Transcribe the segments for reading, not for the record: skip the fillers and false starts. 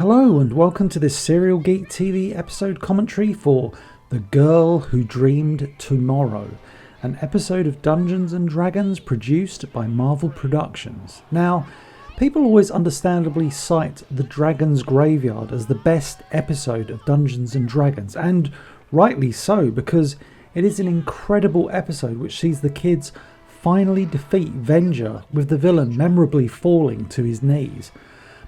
Hello and welcome to this Serial Geek TV episode commentary for The Girl Who Dreamed Tomorrow, an episode of Dungeons and Dragons produced by Marvel Productions. Now, people always understandably cite The Dragon's Graveyard as the best episode of Dungeons and Dragons, and rightly so, because it is an incredible episode which sees the kids finally defeat Venger, with the villain memorably falling to his knees.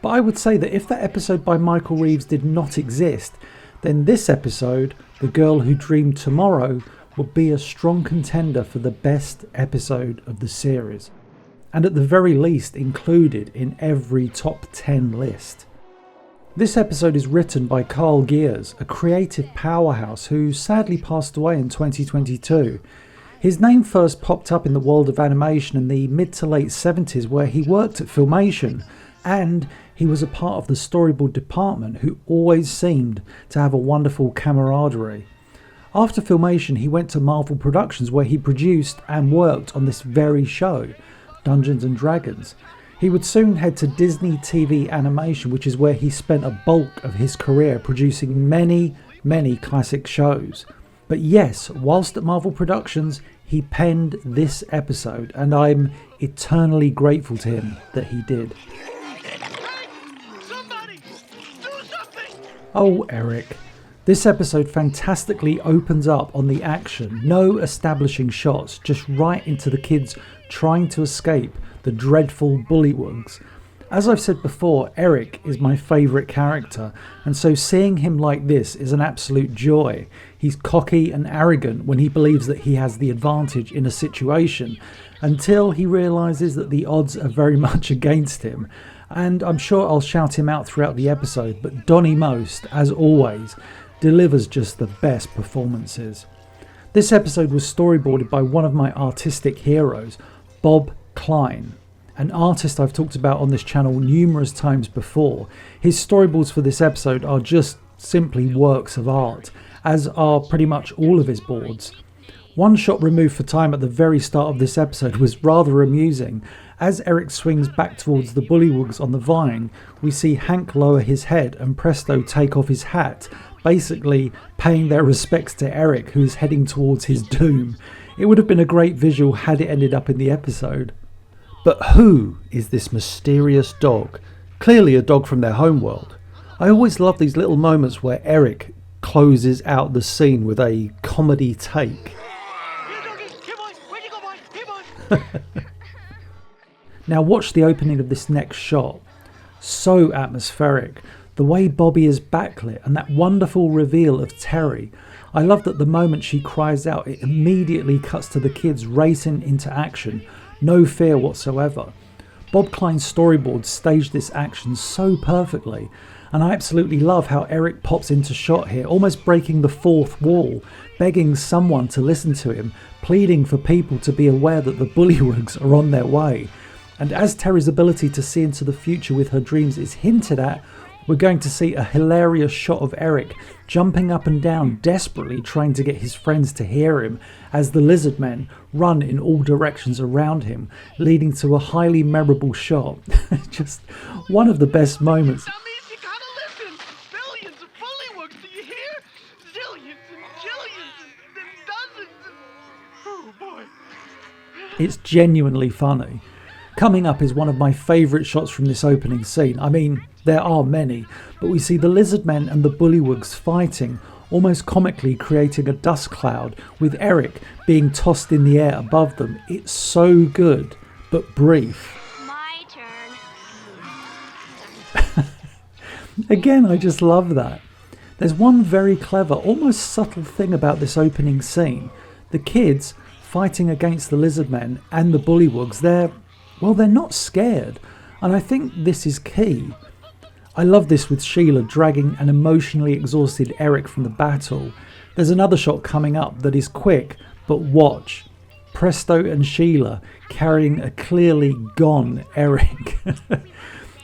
But I would say that if that episode by Michael Reeves did not exist, then this episode, The Girl Who Dreamed Tomorrow, would be a strong contender for the best episode of the series, and at the very least included in every top 10 list. This episode is written by Carl Gears, a creative powerhouse who sadly passed away in 2022. His name first popped up in the world of animation in the mid to late 70s, where he worked at Filmation, and he was a part of the storyboard department who always seemed to have a wonderful camaraderie. After Filmation, he went to Marvel Productions, where he produced and worked on this very show, Dungeons and Dragons. He would soon head to Disney TV Animation, which is where he spent a bulk of his career producing many classic shows. But yes, whilst at Marvel Productions, he penned this episode, and I'm eternally grateful to him that he did. Oh, Eric. This episode fantastically opens up on the action, no establishing shots, just right into the kids trying to escape the dreadful bullywugs. As I've said before, Eric is my favourite character, and so seeing him like this is an absolute joy. He's cocky and arrogant when he believes that he has the advantage in a situation, until he realises that the odds are very much against him. And I'm sure I'll shout him out throughout the episode, but Donnie Most, as always, delivers just the best performances. This episode was storyboarded by one of my artistic heroes, Bob Klein, an artist I've talked about on this channel numerous times before. His storyboards for this episode are just simply works of art, as are pretty much all of his boards. One shot removed for time at the very start of this episode was rather amusing. As Eric swings back towards the bullywugs on the vine, we see Hank lower his head and Presto take off his hat, basically paying their respects to Eric, who is heading towards his doom. It would have been a great visual had it ended up in the episode. But who is this mysterious dog? Clearly a dog from their homeworld. I always love these little moments where Eric closes out the scene with a comedy take. Now watch the opening of this next shot. So atmospheric. The way Bobby is backlit and that wonderful reveal of Terry. I love that the moment she cries out, it immediately cuts to the kids racing into action. No fear whatsoever. Bob Klein's storyboard staged this action so perfectly. And I absolutely love how Eric pops into shot here, almost breaking the fourth wall, begging someone to listen to him, pleading for people to be aware that the bullywugs are on their way. And as Terry's ability to see into the future with her dreams is hinted at, we're going to see a hilarious shot of Eric jumping up and down, desperately trying to get his friends to hear him, as the lizard men run in all directions around him, leading to a highly memorable shot. Just one of the best moments. That means you gotta listen. Billions of bullywugs, do you hear? Zillions and jillions and dozens. Oh boy. It's genuinely funny. Coming up is one of my favourite shots from this opening scene. I mean, there are many, but we see the lizard men and the bullywugs fighting, almost comically creating a dust cloud, with Eric being tossed in the air above them. It's so good, but brief. My turn. Again, I just love that. There's one very clever, almost subtle thing about this opening scene. The kids fighting against the lizard men and the bullywugs, they're not scared, and I think this is key. I love this with Sheila dragging an emotionally exhausted Eric from the battle. There's another shot coming up that is quick, but watch. Presto and Sheila carrying a clearly gone Eric.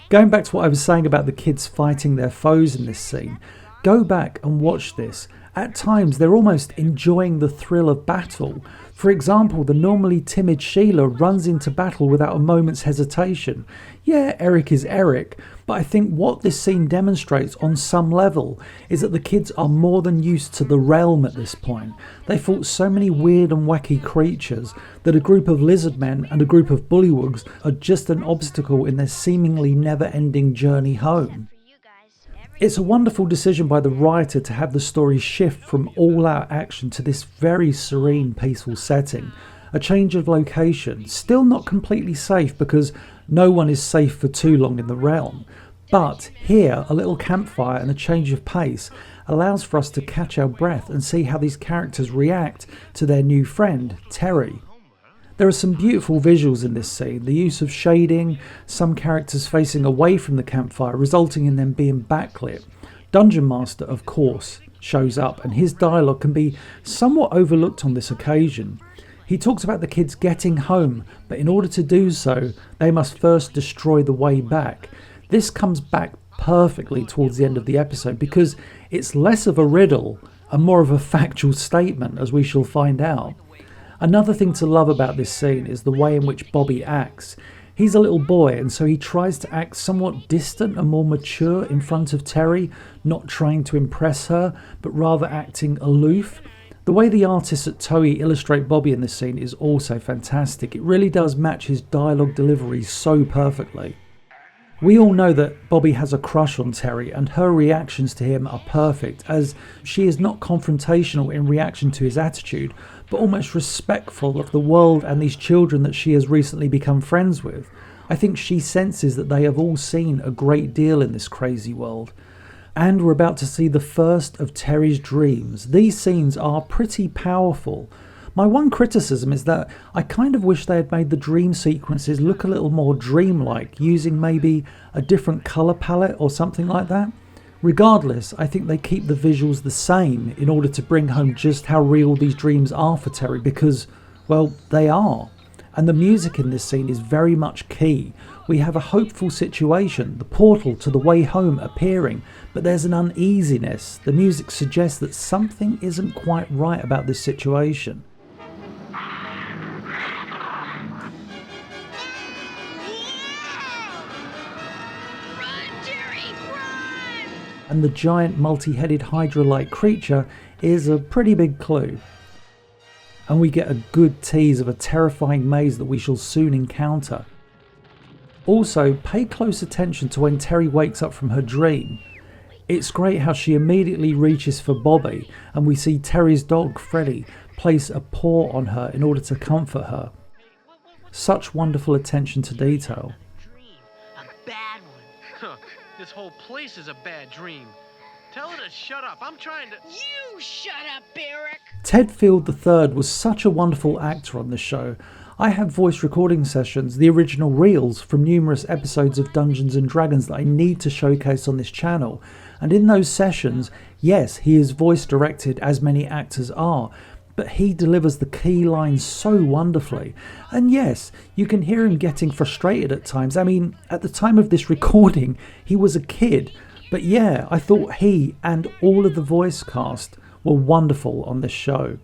Going back to what I was saying about the kids fighting their foes in this scene, go back and watch this At times, they're almost enjoying the thrill of battle. For example, the normally timid Sheila runs into battle without a moment's hesitation. Yeah, Eric is Eric, but I think what this scene demonstrates on some level is that the kids are more than used to the realm at this point. They fought so many weird and wacky creatures that a group of lizard men and a group of bullywugs are just an obstacle in their seemingly never-ending journey home. It's a wonderful decision by the writer to have the story shift from all-out action to this very serene, peaceful setting. A change of location, still not completely safe because no one is safe for too long in the realm. But here, a little campfire and a change of pace allows for us to catch our breath and see how these characters react to their new friend, Terry. There are some beautiful visuals in this scene, the use of shading, some characters facing away from the campfire resulting in them being backlit. Dungeon Master, of course, shows up and his dialogue can be somewhat overlooked on this occasion. He talks about the kids getting home, but in order to do so, they must first destroy the way back. This comes back perfectly towards the end of the episode because it's less of a riddle and more of a factual statement, as we shall find out. Another thing to love about this scene is the way in which Bobby acts. He's a little boy and so he tries to act somewhat distant and more mature in front of Terry, not trying to impress her, but rather acting aloof. The way the artists at Toei illustrate Bobby in this scene is also fantastic. It really does match his dialogue delivery so perfectly. We all know that Bobby has a crush on Terry and her reactions to him are perfect, as she is not confrontational in reaction to his attitude, but almost respectful of the world and these children that she has recently become friends with. I think she senses that they have all seen a great deal in this crazy world. And we're about to see the first of Terry's dreams. These scenes are pretty powerful. My one criticism is that I kind of wish they had made the dream sequences look a little more dreamlike, using maybe a different colour palette or something like that. Regardless, I think they keep the visuals the same in order to bring home just how real these dreams are for Terry because, well, they are. And the music in this scene is very much key. We have a hopeful situation, the portal to the way home appearing, but there's an uneasiness. The music suggests that something isn't quite right about this situation. And the giant multi-headed Hydra-like creature is a pretty big clue. And we get a good tease of a terrifying maze that we shall soon encounter. Also, pay close attention to when Terry wakes up from her dream. It's great how she immediately reaches for Bobby and we see Terry's dog, Freddy, place a paw on her in order to comfort her. Such wonderful attention to detail. A bad one. This whole place is a bad dream. Tell her to shut up. I'm trying to... You shut up, Eric! Ted Field III was such a wonderful actor on the show. I have voice recording sessions, the original reels from numerous episodes of Dungeons and Dragons that I need to showcase on this channel. And in those sessions, yes, he is voice directed as many actors are, but he delivers the key lines so wonderfully. And yes, you can hear him getting frustrated at times. I mean, at the time of this recording, he was a kid. But yeah, I thought he and all of the voice cast were wonderful on this show.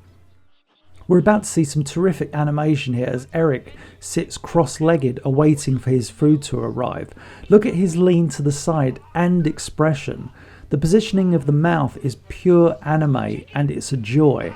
We're about to see some terrific animation here as Eric sits cross-legged awaiting for his food to arrive. Look at his lean to the side and expression. The positioning of the mouth is pure anime and it's a joy.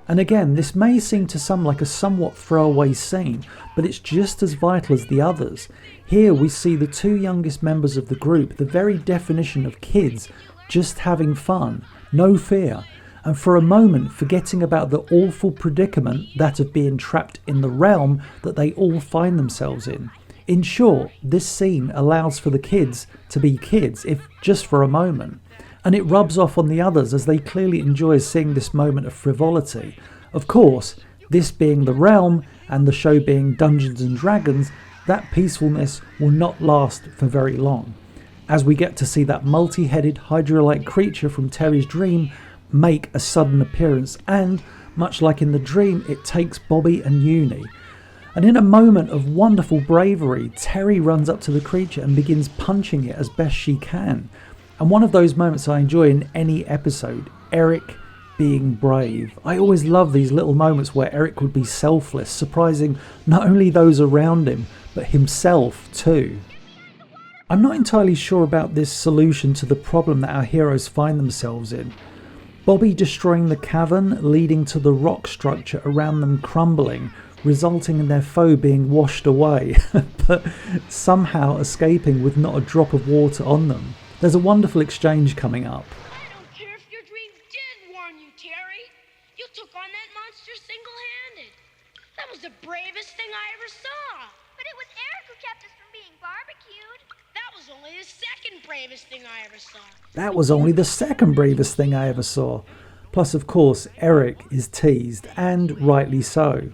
And again, this may seem to some like a somewhat throwaway scene, but it's just as vital as the others. Here we see the two youngest members of the group, the very definition of kids, just having fun, no fear, and for a moment forgetting about the awful predicament that of being trapped in the realm that they all find themselves in. In short, this scene allows for the kids to be kids, if just for a moment. And it rubs off on the others as they clearly enjoy seeing this moment of frivolity. Of course, this being the realm and the show being Dungeons and Dragons, that peacefulness will not last for very long, as we get to see that multi-headed Hydra-like creature from Terry's dream make a sudden appearance, and, much like in the dream, it takes Bobby and Uni. And in a moment of wonderful bravery, Terry runs up to the creature and begins punching it as best she can. And one of those moments I enjoy in any episode, Eric being brave. I always love these little moments where Eric would be selfless, surprising not only those around him, but himself too. I'm not entirely sure about this solution to the problem that our heroes find themselves in. Bobby destroying the cavern, leading to the rock structure around them crumbling, resulting in their foe being washed away, but somehow escaping with not a drop of water on them. There's a wonderful exchange coming up. I don't care if your dreams did warn you, Terry. You took on that monster single-handed. That was the bravest thing I ever saw. But it was Eric who kept us from being barbecued. That was only the second bravest thing I ever saw. That was only the second bravest thing I ever saw. Plus, of course, Eric is teased, and rightly so.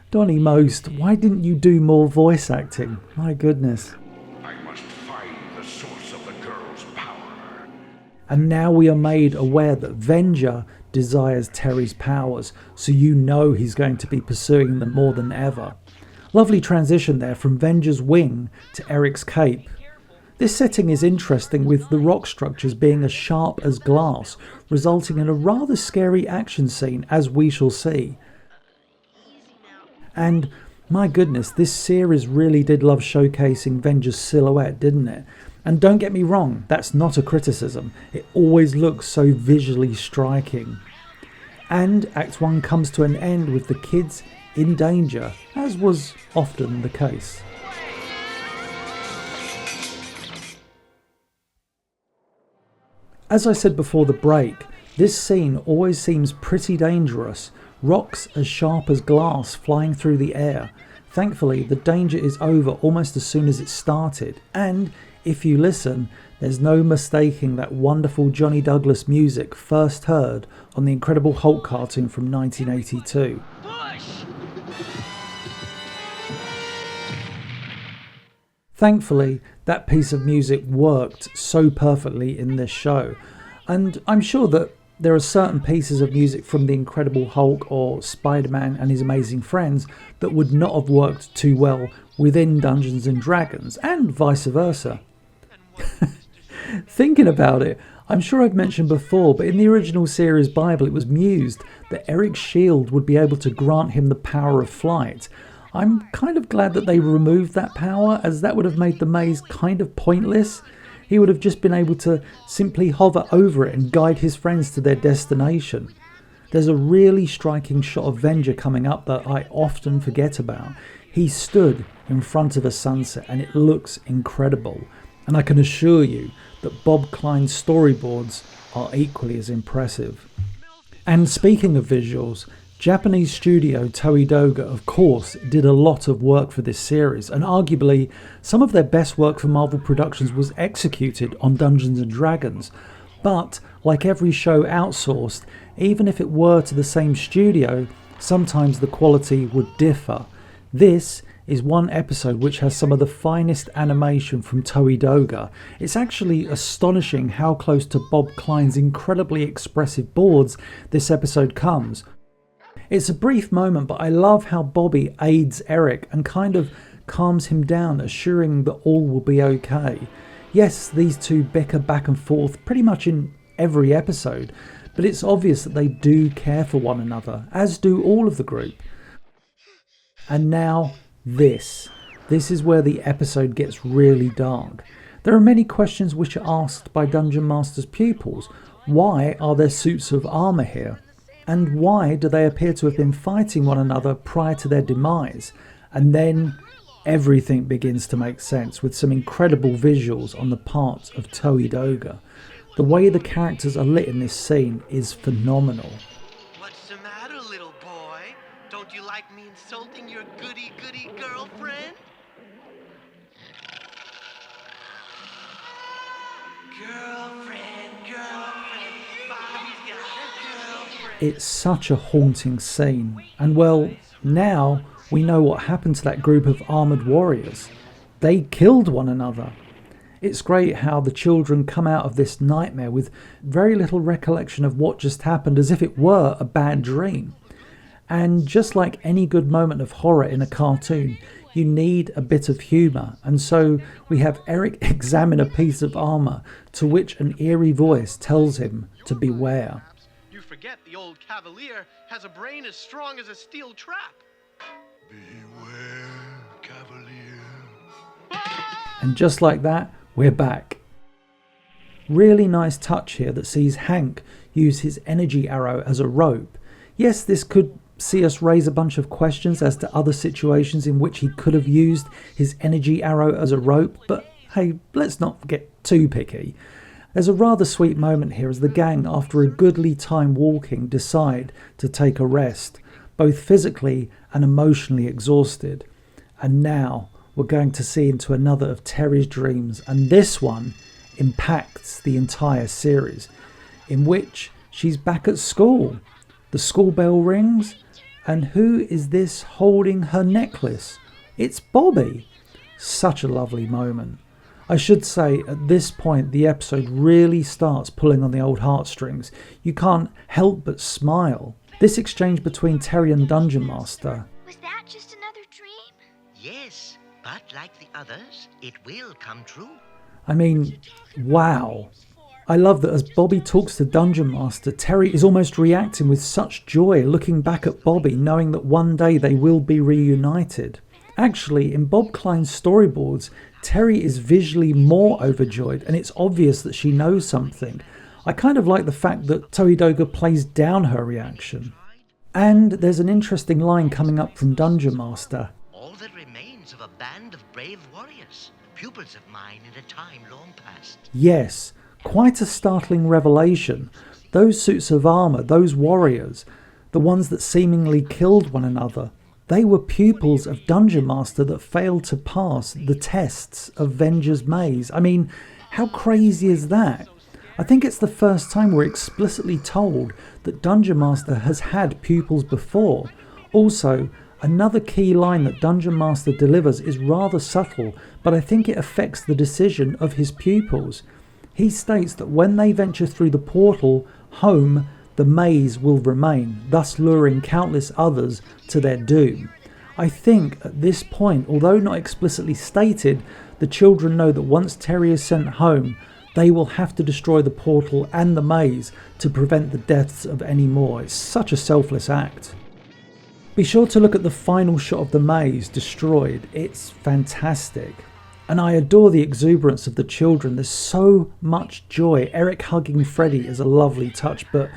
Donnie Most, why didn't you do more voice acting? My goodness. I must find the source of the girl's power. And now we are made aware that Venger desires Terry's powers, so you know he's going to be pursuing them more than ever. Lovely transition there from Venger's wing to Eric's cape. This setting is interesting, with the rock structures being as sharp as glass, resulting in a rather scary action scene, as we shall see. And my goodness, this series really did love showcasing Venger's silhouette, didn't it? And don't get me wrong, that's not a criticism. It always looks so visually striking. And Act 1 comes to an end with the kids in danger, as was often the case. As I said before the break, this scene always seems pretty dangerous. Rocks as sharp as glass flying through the air. Thankfully, the danger is over almost as soon as it started, and if you listen, there's no mistaking that wonderful Johnny Douglas music first heard on the Incredible Hulk cartoon from 1982. Push! Thankfully, that piece of music worked so perfectly in this show, and I'm sure that there are certain pieces of music from The Incredible Hulk or Spider-Man and His Amazing Friends that would not have worked too well within Dungeons and Dragons, and vice versa. Thinking about it, I'm sure I've mentioned before, but in the original series Bible it was mused that Eric's shield would be able to grant him the power of flight. I'm kind of glad that they removed that power, as that would have made the maze kind of pointless. He would have just been able to simply hover over it and guide his friends to their destination. There's a really striking shot of Venger coming up that I often forget about. He stood in front of a sunset and it looks incredible. And I can assure you that Bob Klein's storyboards are equally as impressive. And speaking of visuals, Japanese studio Toei Doga, of course, did a lot of work for this series, and arguably some of their best work for Marvel Productions was executed on Dungeons and Dragons. But, like every show outsourced, even if it were to the same studio, sometimes the quality would differ. This is one episode which has some of the finest animation from Toei Doga. It's actually astonishing how close to Bob Klein's incredibly expressive boards this episode comes. It's a brief moment, but I love how Bobby aids Eric and kind of calms him down, assuring that all will be okay. Yes, these two bicker back and forth pretty much in every episode, but it's obvious that they do care for one another, as do all of the group. And now this. This is where the episode gets really dark. There are many questions which are asked by Dungeon Master's pupils. Why are there suits of armour here? And why do they appear to have been fighting one another prior to their demise? And then everything begins to make sense, with some incredible visuals on the part of Toei Doga. The way the characters are lit in this scene is phenomenal. What's the matter, little boy? Don't you like me insulting your goody-goody girlfriend? Girlfriend, Bobby's got a girlfriend. It's such a haunting scene, and well, now we know what happened to that group of armoured warriors. They killed one another. It's great how the children come out of this nightmare with very little recollection of what just happened, as if it were a bad dream. And just like any good moment of horror in a cartoon, you need a bit of humour, and so we have Eric examine a piece of armour to which an eerie voice tells him to beware. You forget the old Cavalier has a brain as strong as a steel trap. Beware, Cavalier. And just like that, we're back. Really nice touch here that sees Hank use his energy arrow as a rope. Yes, this could see us raise a bunch of questions as to other situations in which he could have used his energy arrow as a rope, but hey, let's not get too picky. There's a rather sweet moment here as the gang, after a goodly time walking, decide to take a rest, both physically and emotionally exhausted. And now we're going to see into another of Terry's dreams, and this one impacts the entire series, in which she's back at school. The school bell rings, and who is this holding her necklace? It's Bobby. Such a lovely moment. I should say, at this point, the episode really starts pulling on the old heartstrings. You can't help but smile. This exchange between Terry and Dungeon Master. Was that just another dream? Yes, but like the others, it will come true. I mean, wow. I love that as Bobby talks to Dungeon Master, Terry is almost reacting with such joy, looking back at Bobby, knowing that one day they will be reunited. Actually, in Bob Klein's storyboards, Terry is visually more overjoyed, and it's obvious that she knows something. I kind of like the fact that Toidoga plays down her reaction. And there's an interesting line coming up from Dungeon Master. All that remains of a band of brave warriors, pupils of mine in a time long past. Yes, quite a startling revelation. Those suits of armour, those warriors, the ones that seemingly killed one another, they were pupils of Dungeon Master that failed to pass the tests of Venger's Maze. I mean, how crazy is that? I think it's the first time we're explicitly told that Dungeon Master has had pupils before. Also, another key line that Dungeon Master delivers is rather subtle, but I think it affects the decision of his pupils. He states that when they venture through the portal home, the maze will remain, thus luring countless others to their doom. I think at this point, although not explicitly stated, the children know that once Terry is sent home, they will have to destroy the portal and the maze to prevent the deaths of any more. It's such a selfless act. Be sure to look at the final shot of the maze destroyed. It's fantastic. And I adore the exuberance of the children. There's so much joy. Eric hugging Freddy is a lovely touch, but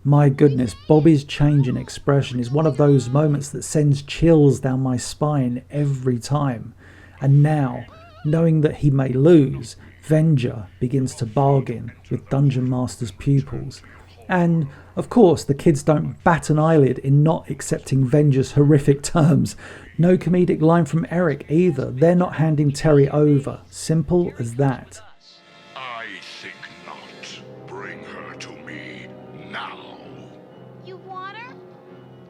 my goodness, Bobby's change in expression is one of those moments that sends chills down my spine every time. And now, knowing that he may lose, Venger begins to bargain with Dungeon Master's pupils. And, of course, the kids don't bat an eyelid in not accepting Venger's horrific terms. No comedic line from Eric either. They're not handing Terry over. Simple as that. I think not. Bring her to me now. You want her?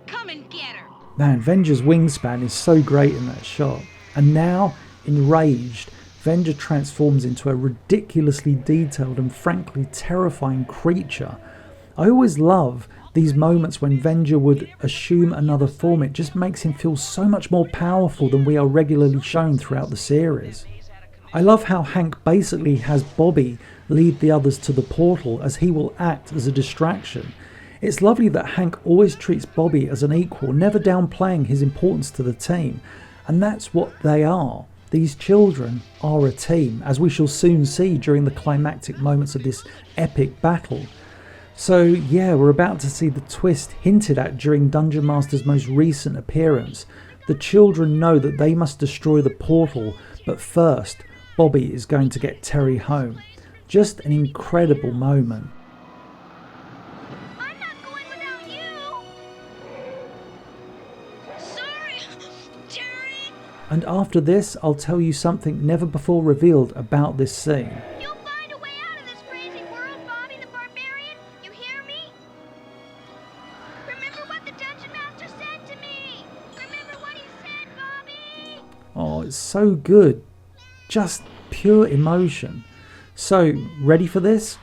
Come and get her. Man, Venger's wingspan is so great in that shot. And now, enraged, Venger transforms into a ridiculously detailed and frankly terrifying creature. I always love these moments when Venger would assume another form. It just makes him feel so much more powerful than we are regularly shown throughout the series. I love how Hank basically has Bobby lead the others to the portal as he will act as a distraction. It's lovely that Hank always treats Bobby as an equal, never downplaying his importance to the team. And that's what they are. These children are a team, as we shall soon see during the climactic moments of this epic battle. So yeah, we're about to see the twist hinted at during Dungeon Master's most recent appearance. The children know that they must destroy the portal, but first, Bobby is going to get Terry home. Just an incredible moment. I'm not going without you. Sorry, Terry. And after this, I'll tell you something never before revealed about this scene. You'll find a way out of this crazy world, Bobby the Barbarian. You hear me? Remember what the Dungeon Master said to me. Remember what he said, Bobby. Oh, it's so good. Just pure emotion. So, ready for this?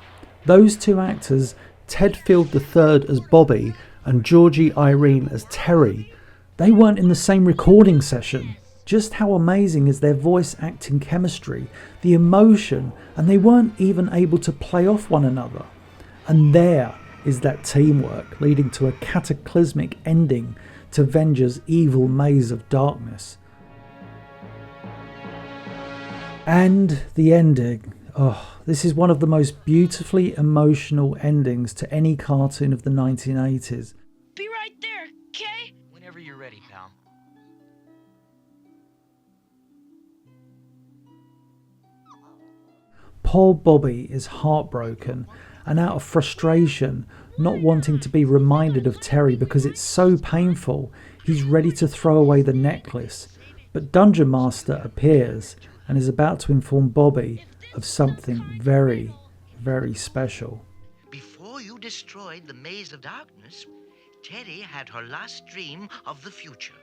Those two actors, Ted Field III as Bobby and Georgie Irene as Terry, they weren't in the same recording session. Just how amazing is their voice acting chemistry, the emotion, and they weren't even able to play off one another. And there is that teamwork leading to a cataclysmic ending to Venger's evil maze of darkness. And the ending. Oh, this is one of the most beautifully emotional endings to any cartoon of the 1980s. Be right there, okay? Whenever you're ready, pal. Poor Bobby is heartbroken and out of frustration, not wanting to be reminded of Terry because it's so painful, he's ready to throw away the necklace. But Dungeon Master appears and is about to inform Bobby of something very, very special. Before you destroyed the maze of darkness, Terry had her last dream of the future.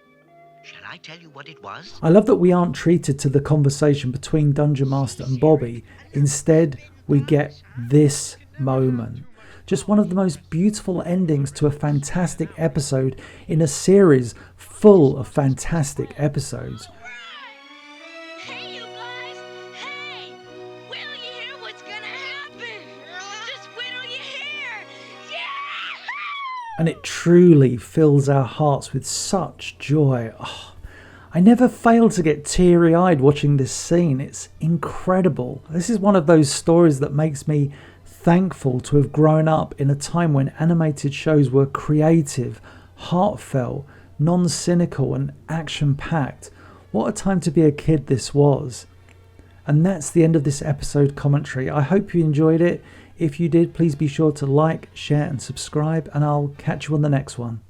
Shall I tell you what it was? I love that we aren't treated to the conversation between Dungeon Master and Bobby. Instead, we get this moment. Just one of the most beautiful endings to a fantastic episode in a series full of fantastic episodes. Hey, you guys! Hey! Wait till you hear what's gonna happen! Just wait till you hear! Yeah! And it truly fills our hearts with such joy. Oh, I never fail to get teary-eyed watching this scene. It's incredible. This is one of those stories that makes me thankful to have grown up in a time when animated shows were creative, heartfelt, non-cynical and action-packed. What a time to be a kid this was. And that's the end of this episode commentary. I hope you enjoyed it. If you did, please be sure to like, share and subscribe, and I'll catch you on the next one.